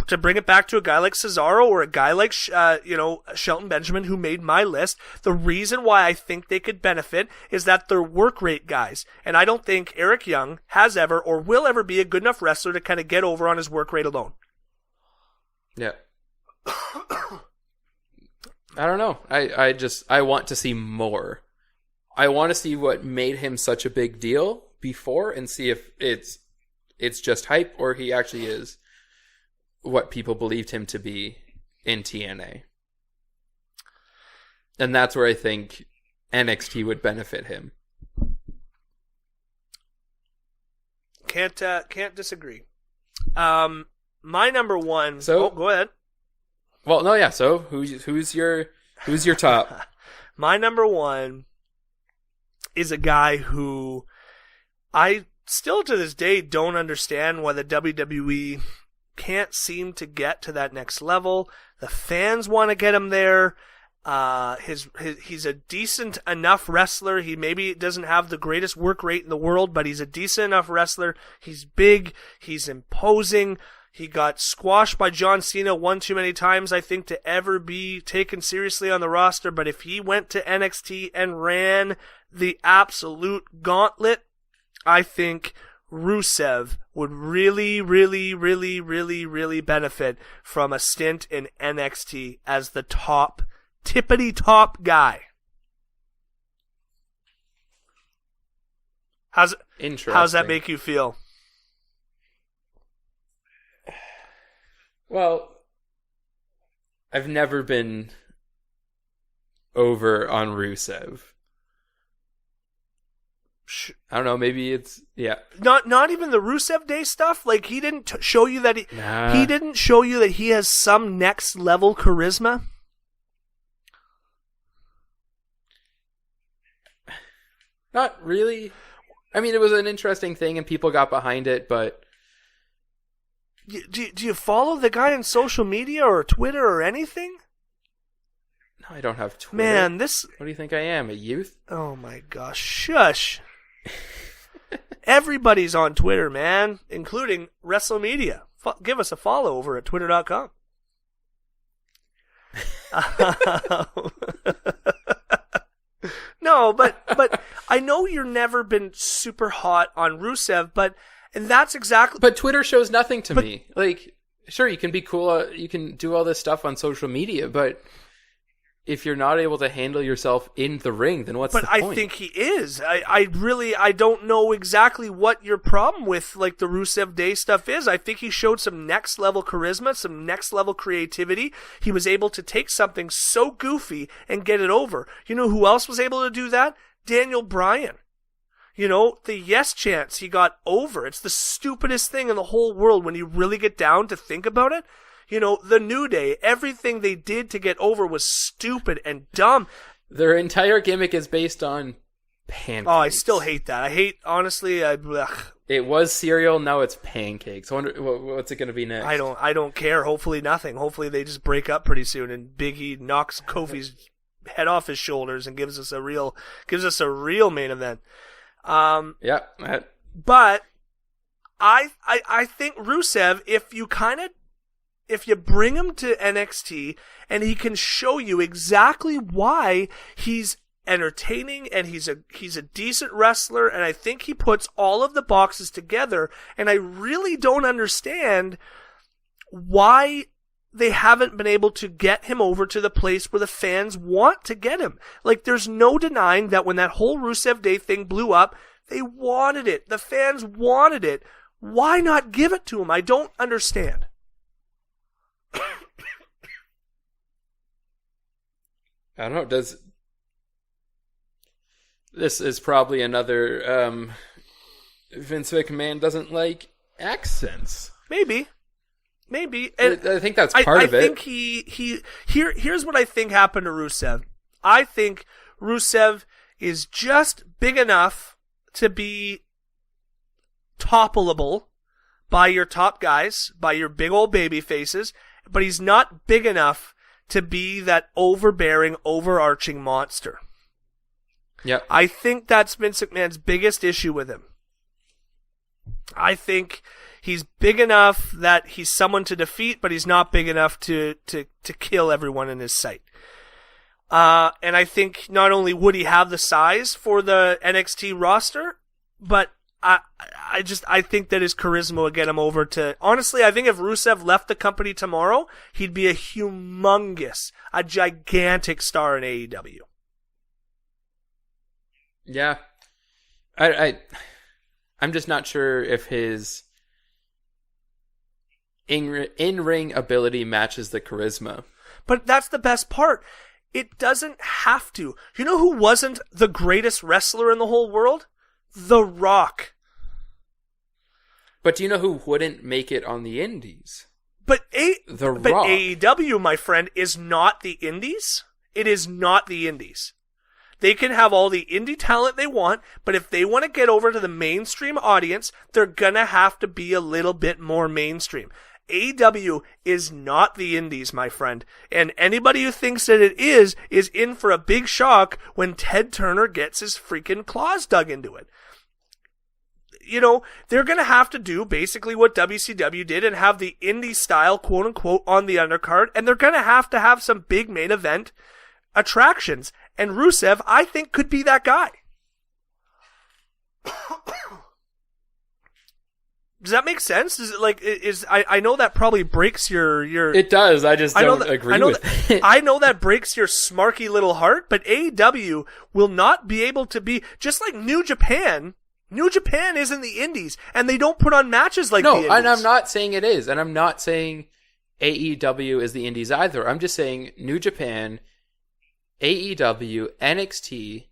to bring it back to a guy like Cesaro or a guy like Shelton Benjamin, who made my list, the reason why I think they could benefit is that they're work rate guys. And I don't think Eric Young has ever or will ever be a good enough wrestler to kind of get over on his work rate alone. Yeah. I don't know. I want to see more. I want to see what made him such a big deal before and see if it's just hype or he actually is what people believed him to be in TNA. And that's where I think NXT would benefit him. Can't disagree. My number one. So go ahead. Well, no, yeah. So who's your top? My number one is a guy who I still to this day don't understand why the WWE can't seem to get to that next level. The fans want to get him there. He's a decent enough wrestler. He maybe doesn't have the greatest work rate in the world, but he's a decent enough wrestler. He's big. He's imposing. He got squashed by John Cena one too many times, I think, to ever be taken seriously on the roster. But if he went to NXT and ran the absolute gauntlet, I think Rusev would really, really, really, really, really benefit from a stint in NXT as the top, tippity-top guy. How's that make you feel? Well, I've never been over on Rusev. I don't know, maybe it's Not even the Rusev Day stuff. Like he didn't show you that he didn't show you that he has some next level charisma. Not really. I mean, it was an interesting thing and people got behind it, but do you follow the guy on social media or Twitter or anything? No, I don't have Twitter. Man, what do you think I am, a youth? Oh my gosh, shush. Everybody's on Twitter, man, including WrestleMedia. Give us a follow over at twitter.com. No, but I know you've never been super hot on Rusev, and that's exactly... But Twitter shows nothing to me. Like, sure, you can be cool, you can do all this stuff on social media, but if you're not able to handle yourself in the ring, then what's the point? But I think he is. I don't know exactly what your problem with like the Rusev Day stuff is. I think he showed some next level charisma, some next level creativity. He was able to take something so goofy and get it over. You know who else was able to do that? Daniel Bryan. You know, the yes chance he got over. It's the stupidest thing in the whole world when you really get down to think about it. You know, the New Day, everything they did to get over was stupid and dumb. Their entire gimmick is based on pancakes. Oh, I still hate that. Honestly, It was cereal, now it's pancakes. I wonder what's it going to be next. I don't care. Hopefully nothing. Hopefully they just break up pretty soon and Big E knocks Kofi's head off his shoulders and gives us a real main event. Yeah. But I think Rusev, if you bring him to NXT and he can show you exactly why he's entertaining and he's a decent wrestler, and I think he puts all of the boxes together, and I really don't understand why they haven't been able to get him over to the place where the fans want to get him. Like, there's no denying that when that whole Rusev Day thing blew up, they wanted it. The fans wanted it. Why not give it to him? I don't understand. I don't know. This is probably another Vince McMahon doesn't like accents. Maybe. And I think that's part of it. I think here's what I think happened to Rusev. I think Rusev is just big enough to be toppleable by your top guys, by your big old baby faces, but he's not big enough to be that overbearing, overarching monster. Yeah. I think that's Vince McMahon's biggest issue with him. I think he's big enough that he's someone to defeat, but he's not big enough to kill everyone in his sight. And I think not only would he have the size for the NXT roster, but I think that his charisma would get him over to... Honestly, I think if Rusev left the company tomorrow, he'd be a gigantic star in AEW. Yeah. I'm just not sure if his in-ring ability matches the charisma. But that's the best part. It doesn't have to. You know who wasn't the greatest wrestler in the whole world? The Rock. But do you know who wouldn't make it on the indies? But Rock. AEW, my friend, is not the indies. It is not the indies. They can have all the indie talent they want, but if they want to get over to the mainstream audience, they're gonna have to be a little bit more mainstream. AEW is not the indies, my friend. And anybody who thinks that it is in for a big shock when Ted Turner gets his freaking claws dug into it. You know, they're going to have to do basically what WCW did and have the indie style, quote unquote, on the undercard. And they're going to have some big main event attractions. And Rusev, I think, could be that guy. Does that make sense? Is it like, I know that probably breaks your... It does, I just don't agree with it. I know that breaks your smarky little heart, but AEW will not be able to be, just like New Japan. New Japan isn't the indies, and they don't put on matches like the indies. No, and I'm not saying it is, and I'm not saying AEW is the indies either. I'm just saying New Japan, AEW, NXT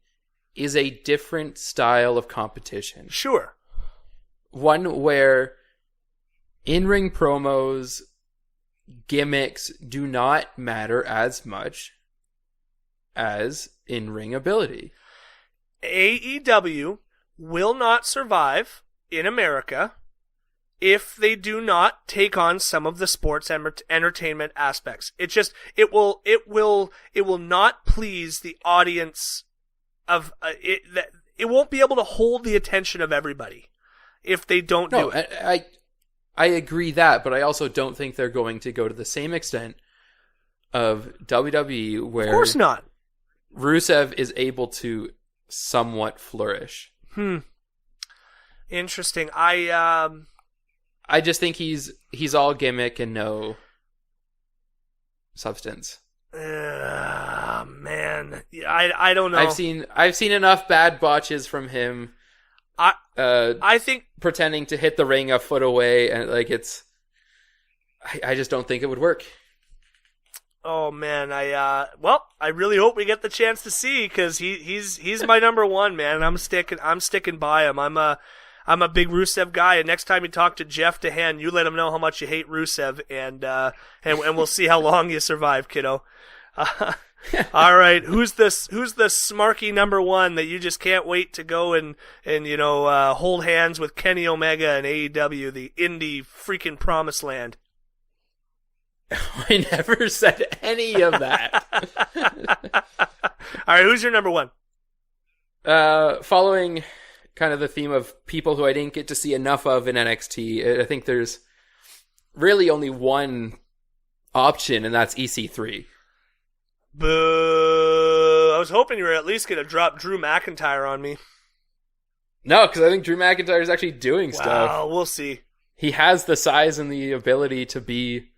is a different style of competition. Sure. One where in-ring promos, gimmicks do not matter as much as in-ring ability. AEW will not survive in America if they do not take on some of the sports entertainment aspects. It will not please the audience of it. It won't be able to hold the attention of everybody if they don't do it. I agree that, but I also don't think they're going to go to the same extent of WWE where... Of course not. Rusev is able to somewhat flourish. Interesting. I just think he's all gimmick and no substance. Man, I don't know. I've seen enough bad botches from him. I think pretending to hit the ring a foot away, and like I just don't think it would work. Oh man, I really hope we get the chance to see, because he's my number one, man. And I'm sticking by him. I'm a big Rusev guy, and next time you talk to Jeff DeHaan, you let him know how much you hate Rusev, and we'll see how long you survive, kiddo. All right, who's the smarky number one that you just can't wait to go and hold hands with Kenny Omega and AEW, the indie freaking promised land? I never said any of that. All right, who's your number one? Following kind of the theme of people who I didn't get to see enough of in NXT, I think there's really only one option, and that's EC3. Boo! I was hoping you were at least going to drop Drew McIntyre on me. No, because I think Drew McIntyre is actually doing stuff. Wow, we'll see. He has the size and the ability to be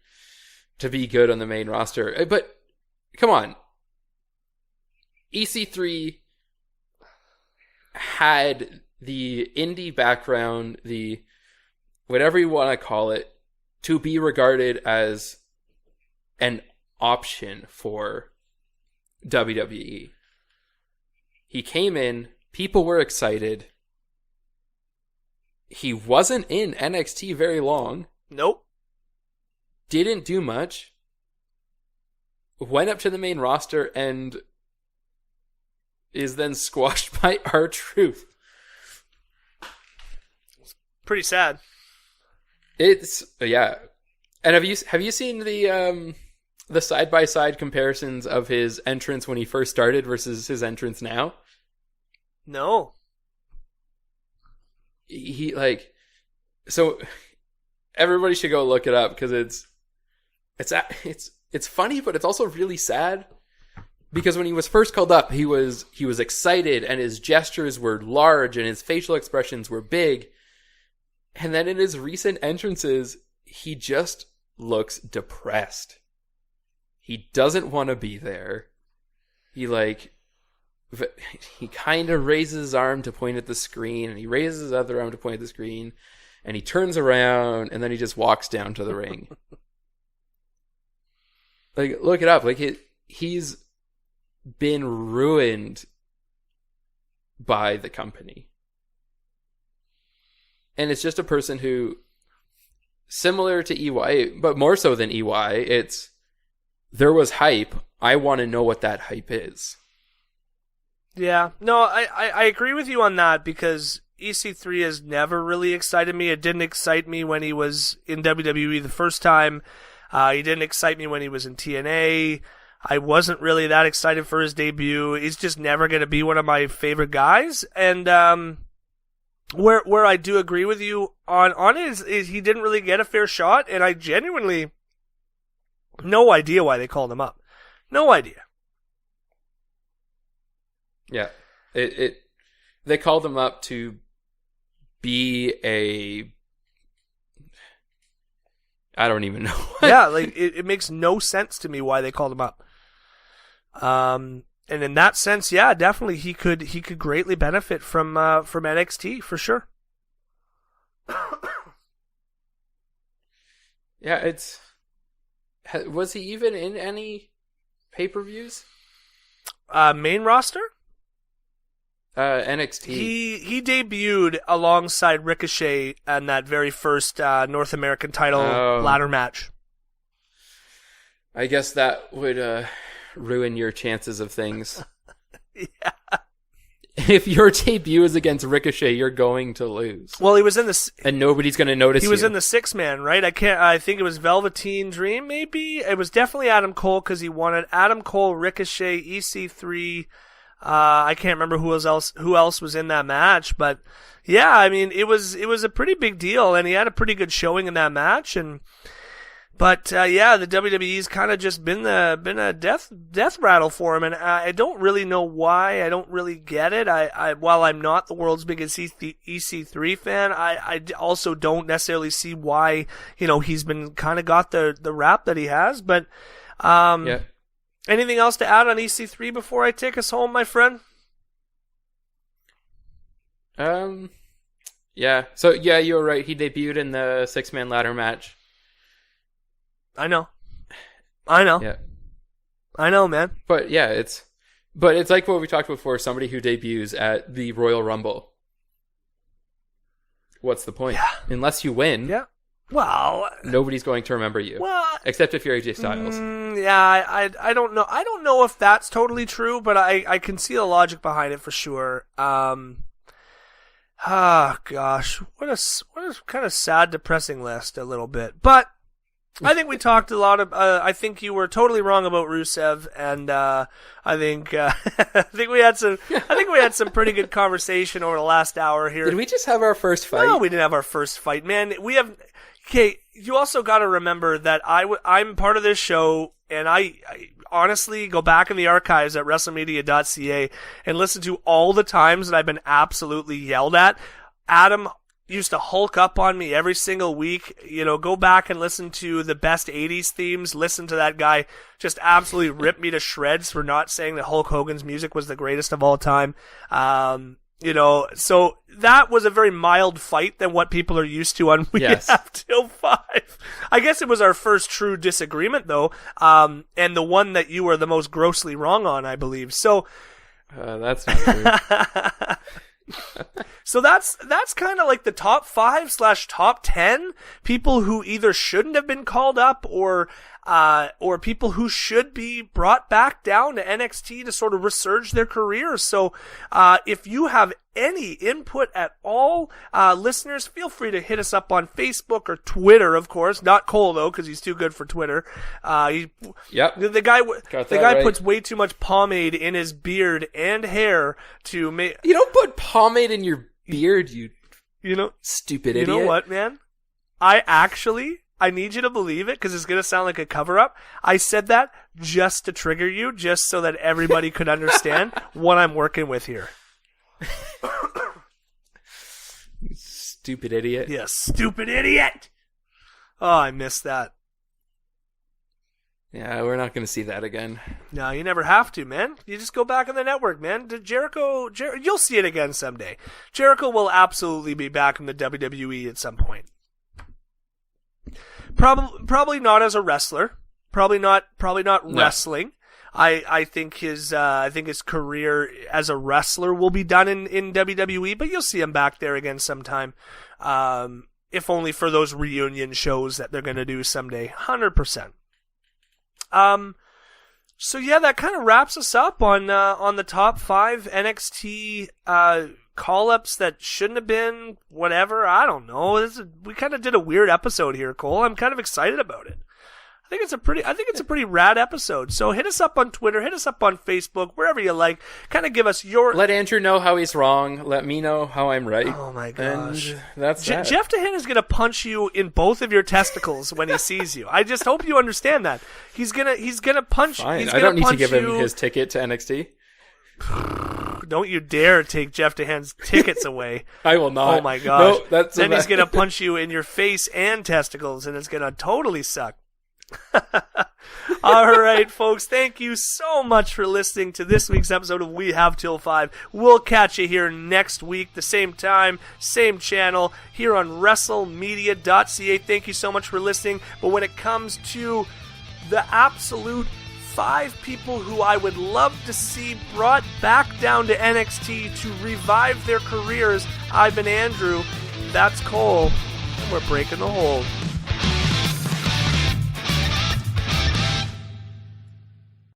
good on the main roster. But come on, EC3 had the indie background, the whatever you want to call it, to be regarded as an option for WWE. He came in, people were excited. He wasn't in NXT very long. Nope. Didn't do much. Went up to the main roster and is then squashed by R-Truth. Pretty sad. It's yeah. And have you seen the side-by-side comparisons of his entrance when he first started versus his entrance now? No. So everybody should go look it up because it's funny, but it's also really sad because when he was first called up, he was excited and his gestures were large and his facial expressions were big. And then in his recent entrances, he just looks depressed. He doesn't want to be there. He kind of raises his arm to point at the screen, and he raises his other arm to point at the screen, and he turns around, and then he just walks down to the ring. Look it up. He's been ruined by the company. And it's just a person who, similar to EY, but more so than EY, there was hype. I want to know what that hype is. Yeah. No, I agree with you on that because EC3 has never really excited me. It didn't excite me when he was in WWE the first time. He didn't excite me when he was in TNA. I wasn't really that excited for his debut. He's just never going to be one of my favorite guys. And where I do agree with you on it is he didn't really get a fair shot, and I genuinely no idea why they called him up. No idea. Yeah, they called him up to be I don't even know. Yeah, it makes no sense to me why they called him up. And in that sense, yeah, definitely he could greatly benefit from NXT for sure. Yeah, was he even in any pay-per-views? Main roster? NXT. He debuted alongside Ricochet in that very first North American title ladder match. I guess that would ruin your chances of things. Yeah. If your debut is against Ricochet, you're going to lose. Well, he was in the and nobody's going to notice. He was in the 6-man, right? I think it was Velveteen Dream. Maybe it was definitely Adam Cole because he wanted Adam Cole, Ricochet, EC3. I can't remember who else was in that match, but yeah, I mean it was a pretty big deal, and he had a pretty good showing in that match, But yeah, the WWE's kind of just been a death rattle for him, and I don't really know why. I don't really get it. While I'm not the world's biggest EC3 fan, I also don't necessarily see why he's been kind of got the rap that he has. But yeah. Anything else to add on EC3 before I take us home, my friend? Yeah. So yeah, you were right. He debuted in the 6-man ladder match. I know. Yeah. I know, man. But yeah, it's like what we talked before, somebody who debuts at the Royal Rumble. What's the point? Yeah. Unless you win. Yeah. Well, nobody's going to remember you. Well, except if you're AJ Styles. I don't know. I don't know if that's totally true, but I can see the logic behind it for sure. Gosh, what a kind of sad, depressing list a little bit. But I think we talked a lot of. I think you were totally wrong about Rusev, and I think we had some pretty good conversation over the last hour here. Did we just have our first fight? No, we didn't have our first fight, man. We have. Okay, you also got to remember that I'm part of this show, and I honestly go back in the archives at WrestleMedia.ca and listen to all the times that I've been absolutely yelled at. Adam used to hulk up on me every single week. Go back and listen to the best 80s themes. Listen to that guy just absolutely rip me to shreds for not saying that Hulk Hogan's music was the greatest of all time. So that was a very mild fight than what people are used to on We Have Till 5. I guess it was our first true disagreement, though, and the one that you were the most grossly wrong on, I believe. So that's not true. So that's kind of like the top 5/top 10 people who either shouldn't have been called up or people who should be brought back down to NXT to sort of resurge their careers. So if you have any input at all, listeners, feel free to hit us up on Facebook or Twitter, of course. Not Cole, though, because he's too good for Twitter. The guy puts way too much pomade in his beard and hair to make... You don't put pomade in your beard, you stupid idiot. You know what, man? I need you to believe it because it's going to sound like a cover-up. I said that just to trigger you, just so that everybody could understand what I'm working with here. You stupid idiot. Yes, stupid idiot! Oh, I missed that. Yeah, we're not going to see that again. No, you never have to, man. You just go back on the network, man. Jericho, you'll see it again someday. Jericho will absolutely be back in the WWE at some point. Probably not as a wrestler. Probably not wrestling. I think his career as a wrestler will be done in WWE, but you'll see him back there again sometime. If only for those reunion shows that they're going to do someday. 100%. So yeah, that kind of wraps us up on the top 5 NXT call-ups that shouldn't have been, whatever. I don't know. We kind of did a weird episode here, Cole. I'm kind of excited about it. I think it's a pretty rad episode. So hit us up on Twitter, hit us up on Facebook, wherever you like. Kind of give us your... Let Andrew know how he's wrong. Let me know how I'm right. Oh my gosh. And that's that. Jeff Dehan is going to punch you in both of your testicles when he sees you. I just hope you understand that. He's gonna punch. Fine. He's I don't need to give you... him his ticket to NXT. Don't you dare take Jeff Dehan's tickets away. I will not. Oh my gosh. No, then he's going to punch you in your face and testicles, and it's going to totally suck. All right, folks. Thank you so much for listening to this week's episode of We Have Till 5. We'll catch you here next week, the same time, same channel, here on WrestleMedia.ca. Thank you so much for listening. But when it comes to the absolute 5 people who I would love to see brought back down to NXT to revive their careers, I've been Andrew. That's Cole. And we're breaking the hold.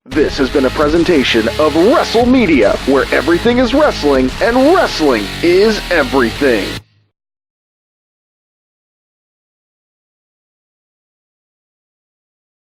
This has been a presentation of WrestleMedia, where everything is wrestling and wrestling is everything.